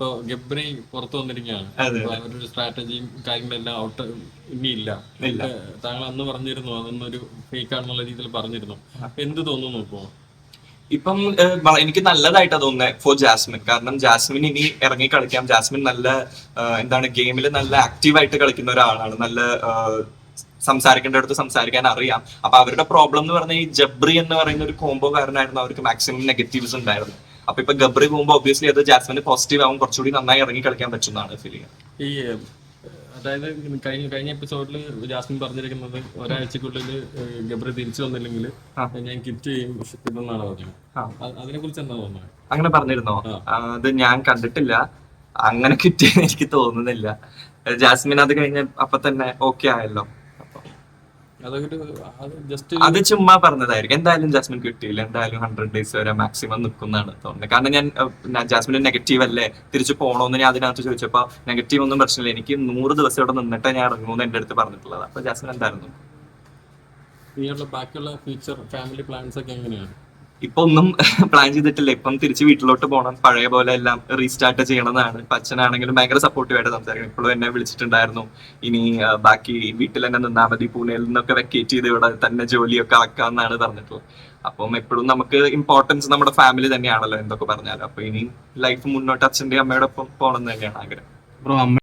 ഇപ്പൊ ഗബ്രി പുറത്തു വന്നിരിക്കുകയാണ്. അവരുടെ സ്ട്രാറ്റജിയും കാര്യങ്ങളെല്ലാം ഔട്ട് ഇനിയില്ല. താങ്കൾ അന്ന് പറഞ്ഞിരുന്നു അതൊന്നൊരു ഫേക്ക് ആണെന്നുള്ള രീതിയിൽ പറഞ്ഞിരുന്നു. എന്ത് തോന്നുന്നു ഇപ്പോ? ഇപ്പം എനിക്ക് നല്ലതായിട്ടാ തോന്നുന്നത് ഫോർ ജാസ്മിൻ. കാരണം ജാസ്മിൻ ഇനി ഇറങ്ങി കളിക്കാം. ജാസ്മിൻ നല്ല എന്താണ് ഗെയിമിൽ നല്ല ആക്റ്റീവായിട്ട് കളിക്കുന്ന ഒരാളാണ്. നല്ല സംസാരിക്കേണ്ട അടുത്ത് സംസാരിക്കാൻ അറിയാം. അപ്പൊ അവരുടെ പ്രോബ്ലം എന്ന് പറഞ്ഞാൽ ഈ ജബ്രി എന്ന് പറയുന്ന ഒരു കോംബോ കാരണമായിരുന്നു അവർക്ക് മാക്സിമം നെഗറ്റീവ്സ് ഉണ്ടായിരുന്നു. അപ്പൊ ഇപ്പൊ ഗബ്രി പോകുമ്പോൾ ഒബ്വിയസ്ലി അത് ജാസ്മിന് പോസിറ്റീവ് ആവും, കുറച്ചുകൂടി നന്നായി ഇറങ്ങി കളിക്കാൻ പറ്റുന്നതാണ് ഫീൽ ചെയ്യുന്നത്. ഈ അതായത് കഴിഞ്ഞ എപ്പിസോഡിൽ ജാസ്മിൻ പറഞ്ഞിരിക്കുന്നത് ഒരാഴ്ചക്കുള്ളിൽ ഗബ്രി തിരിച്ചു വന്നില്ലെങ്കിൽ ഞാൻ കിറ്റ് ചെയ്യും ഇതെന്നാണ് പറഞ്ഞത്. അതിനെ കുറിച്ച് എന്താ തോന്നുന്നത്? അങ്ങനെ പറഞ്ഞിരുന്നോ? അത് ഞാൻ കണ്ടിട്ടില്ല. അങ്ങനെ കിട്ടിയെന്ന് എനിക്ക് തോന്നുന്നില്ല. ജാസ്മിൻ അത് കഴിഞ്ഞ അപ്പൊ തന്നെ ഓക്കെ ആയല്ലോ. അത് ചുമ്മാ പറഞ്ഞതായിരിക്കും. എന്തായാലും ജാസ്മിൻ കിട്ടിയില്ല. എന്തായാലും 100 days വരെ മാക്സിമം നിൽക്കുന്നതാണ് തോന്നുന്നത്. കാരണം ഞാൻ ജാസ്മിന് നെഗറ്റീവ് അല്ലേ, തിരിച്ചു പോകണമെന്ന് ഞാൻ അതിനകത്ത് ചോദിച്ചപ്പോ നെഗറ്റീവ് ഒന്നും പ്രശ്നമില്ല, എനിക്ക് 100 ദിവസം ഇവിടെ നിന്നിട്ടേ ഞാൻ ഇറങ്ങുമെന്ന് എന്റെ അടുത്ത് പറഞ്ഞിട്ടുള്ളത്. അപ്പൊ ജാസ്മിൻ എന്തായിരുന്നു ബാക്കിയുള്ള ഫ്യൂച്ചർ ഫാമിലി പ്ലാൻസ് ഒക്കെ എങ്ങനെയാണ്? ഇപ്പൊ ഒന്നും പ്ലാൻ ചെയ്തിട്ടില്ല. ഇപ്പം തിരിച്ച് വീട്ടിലോട്ട് പോകണം, പഴയ പോലെ എല്ലാം റീസ്റ്റാർട്ട് ചെയ്യണമെന്നാണ്. അച്ഛനാണെങ്കിലും ഭയങ്കര സപ്പോർട്ടീവായിട്ട് സംസാരിക്കണം. ഇപ്പോഴും എന്നെ വിളിച്ചിട്ടുണ്ടായിരുന്നു, ഇനി ബാക്കി വീട്ടിൽ തന്നെ നിന്നാൽ മതി, പൂനെയിൽ നിന്നൊക്കെ വെക്കേറ്റ് ചെയ്ത് ഇവിടെ തന്നെ ജോലിയൊക്കെ ആക്കാന്നാണ് പറഞ്ഞിട്ടുള്ളത്. അപ്പം എപ്പോഴും നമുക്ക് ഇമ്പോർട്ടൻസ് നമ്മുടെ ഫാമിലി തന്നെയാണല്ലോ എന്തൊക്കെ പറഞ്ഞാലും. അപ്പൊ ഇനി ലൈഫ് മുന്നോട്ട് അച്ഛന്റെ അമ്മയുടെ ഒപ്പം പോകണം എന്ന് തന്നെയാണ് ആഗ്രഹം.